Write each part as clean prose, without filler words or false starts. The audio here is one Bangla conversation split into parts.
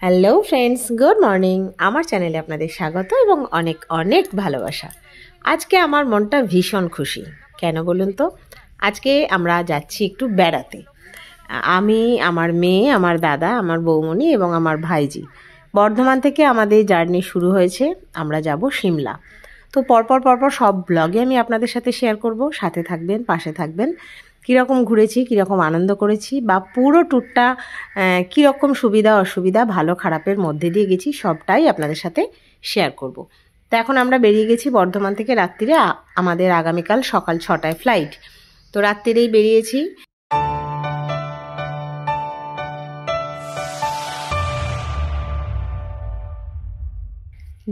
Hello friends, good morning. আমার চ্যানেলে আপনাদের স্বাগত এবং অনেক অনেক ভালোবাসা। আজকে আমার মনটা ভীষণ খুশি। কেন বলুন তো? আজকে আমরা যাচ্ছি একটু বেড়াতে। আমি, আমার মেয়ে, আমার দাদা, আমার বৌমণি এবং আমার ভাইজি। বর্ধমান থেকে আমাদের জার্নি শুরু হয়েছে। আমরা যাব সিমলা। তো পরপর সব ব্লগে আমি আপনাদের সাথে শেয়ার করব। সাথে থাকবেন, পাশে থাকবেন। কীরকম ঘুরেছি, কীরকম আনন্দ করেছি, বা পুরো ট্যুরটা কীরকম সুবিধা অসুবিধা, ভালো খারাপের মধ্যে দিয়ে গেছি, সবটাই আপনাদের সাথে শেয়ার করব। তো এখন আমরা বেরিয়ে গেছি বর্ধমান থেকে। রাত্রিরে আমাদের আগামীকাল সকাল 6টায় ফ্লাইট। তো রাত্রিরেই বেরিয়েছি।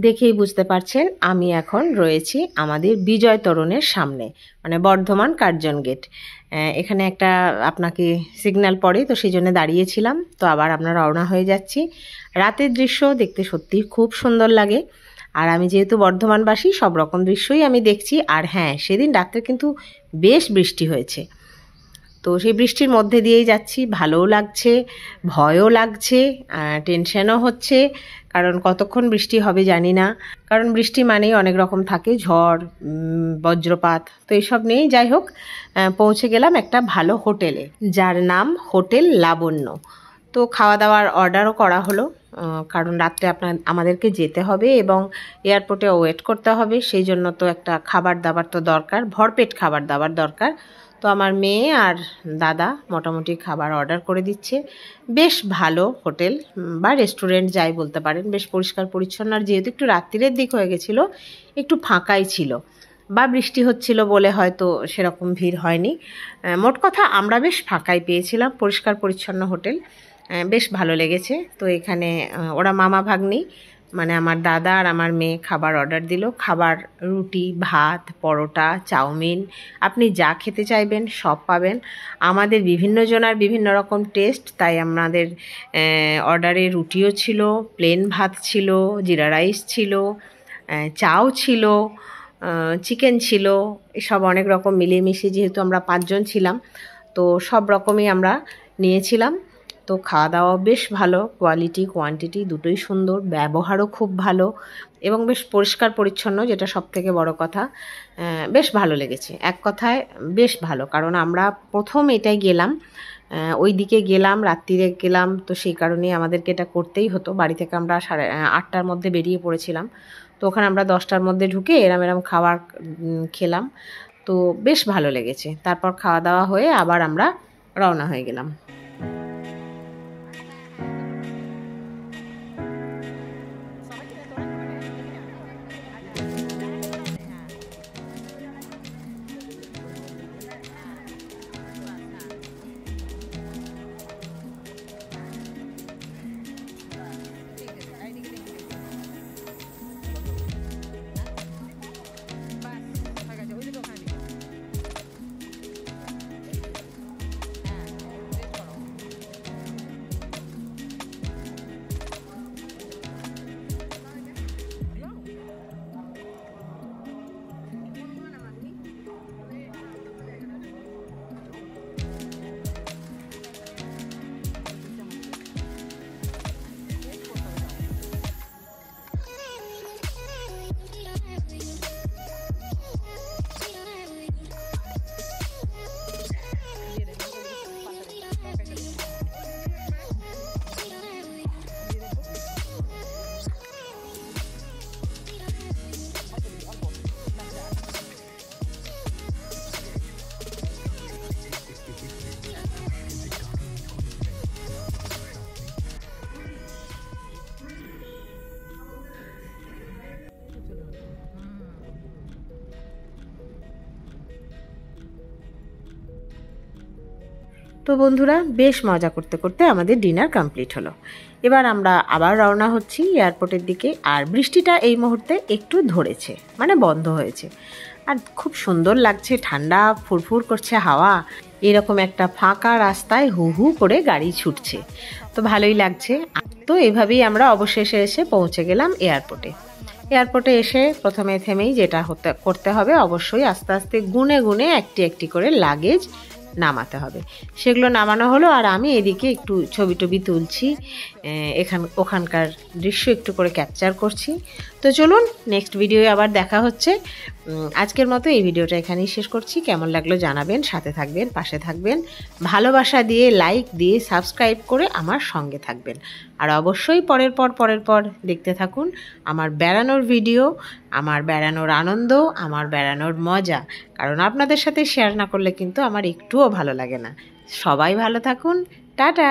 দেখেই বুঝতে পারছেন আমি এখন রয়েছি আমাদের বিজয় তোরণের সামনে, মানে বর্ধমান কার্জন গেট। এখানে একটা আপনাকে সিগন্যাল পড়ে, তো সেই জন্য দাঁড়িয়েছিলাম। তো আবার আমরা রওনা হয়ে যাচ্ছি। রাতের দৃশ্য দেখতে সত্যিই খুব সুন্দর লাগে। আর আমি যেহেতু বর্ধমানবাসী, সব রকম দৃশ্যই আমি দেখছি। আর হ্যাঁ, সেদিন রাত্রে কিন্তু বেশ বৃষ্টি হয়েছে। তো সেই বৃষ্টির মধ্যে দিয়েই যাচ্ছি। ভালোও লাগছে, ভয়ও লাগছে, টেনশনও হচ্ছে, কারণ কতক্ষণ বৃষ্টি হবে জানি না। কারণ বৃষ্টি মানেই অনেক রকম থাকে, ঝড়, বজ্রপাত, তো এইসব নিয়েই যাই হোক পৌঁছে গেলাম একটা ভালো হোটেলে, যার নাম হোটেল লাবণ্য। তো খাওয়া দাওয়ার অর্ডারও করা হলো, কারণ রাত্রে আমাদেরকে যেতে হবে এবং এয়ারপোর্টে ওয়েট করতে হবে। সেই জন্য তো একটা খাবার দাবার তো দরকার, ভরপেট খাবার দাবার দরকার। তো আমার মেয়ে আর দাদা মোটামুটি খাবার অর্ডার করে দিচ্ছে। বেশ ভালো হোটেল বা রেস্টুরেন্ট যাই বলতে পারেন, বেশ পরিষ্কার পরিচ্ছন্ন। আর যেহেতু একটু রাত্রিরের দিক হয়ে গেছিলো, একটু ফাঁকাই ছিল, বা বৃষ্টি হচ্ছিল বলে হয়তো সেরকম ভিড় হয়নি। মোট কথা আমরা বেশ ফাঁকাই পেয়েছিলাম, পরিষ্কার পরিচ্ছন্ন হোটেল, বেশ ভালো লেগেছে। তো এখানে ওরা মামা ভাগ্নি, মানে আমার দাদা আর আমার মেয়ে খাবার অর্ডার দিল। খাবার রুটি, ভাত, পরোটা, চাউমিন, আপনি যা খেতে চাইবেন সব পাবেন। আমাদের বিভিন্ন জনার বিভিন্ন রকম টেস্ট, তাই আমাদের অর্ডারে রুটিও ছিল, প্লেন ভাত ছিল, জিরা রাইস ছিল, চাও ছিল, চিকেন ছিল, এসব অনেক রকম মিলিয়ে মিশিয়ে, যেহেতু আমরা 5 জন ছিলাম, তো সব রকমই আমরা নিয়েছিলাম। তো খাওয়া দাওয়া বেশ ভালো, কোয়ালিটি কোয়ান্টিটি দুটোই সুন্দর, ব্যবহারও খুব ভালো এবং বেশ পরিষ্কার পরিচ্ছন্ন, যেটা সব থেকে বড় কথা। বেশ ভালো লেগেছে, এক কথায় বেশ ভালো। কারণ আমরা প্রথম এটাই গেলাম, ওই দিকে গেলাম, রাত্রিরে গেলাম, তো সেই কারণেই আমাদেরকে এটা করতেই হতো। বাড়ি থেকে আমরা 8টার মধ্যে বেরিয়ে পড়েছিলাম। তো ওখানে আমরা 10টার মধ্যে ঢুকে এরম খাবার খেলাম। তো বেশ ভালো লেগেছে। তারপর খাওয়া দাওয়া হয়ে আবার আমরা রওনা হয়ে গেলাম। তো বন্ধুরা, বেশ মজা করতে করতে আমাদের ডিনার কমপ্লিট হলো। এবার আমরা আবার রওনা হচ্ছি এয়ারপোর্টের দিকে। আর বৃষ্টিটা এই মুহূর্তে একটু ধরেছে, মানে বন্ধ হয়েছে। আর খুব সুন্দর লাগছে, ঠান্ডা ফুরফুর করছে হাওয়া। এরকম একটা ফাঁকা রাস্তায় হু হু করে গাড়ি ছুটছে, তো ভালোই লাগছে। তো এভাবেই আমরা অবশেষে এসে পৌঁছে গেলাম এয়ারপোর্টে। এয়ারপোর্টে এসে প্রথমে থেমেই যেটা করতে হবে, অবশ্যই আস্তে আস্তে গুনে গুনে একটি একটি করে লাগেজ নামাতে হবে। সেগুলো নামানো হলো, আর আমি এদিকে একটু ছবি টবি তুলছি, ওখানকার দৃশ্য একটু করে ক্যাপচার করছি। তো চলুন, নেক্সট ভিডিওয়ে আবার দেখা হচ্ছে। আজকের মতো এই ভিডিওটা এখানেই শেষ করছি। কেমন লাগলো জানাবেন, সাথে থাকবেন, পাশে থাকবেন, ভালোবাসা দিয়ে, লাইক দিয়ে, সাবস্ক্রাইব করে আমার সঙ্গে থাকবেন। আর অবশ্যই পরের পর দেখতে থাকুন আমার বেড়ানোর ভিডিও, আমার বেড়ানোর আনন্দ, আমার বেড়ানোর মজা। কারণ আপনাদের সাথে শেয়ার না করলে কিন্তু আমার একটুও ভালো লাগে না। সবাই ভালো থাকুন, টাটা।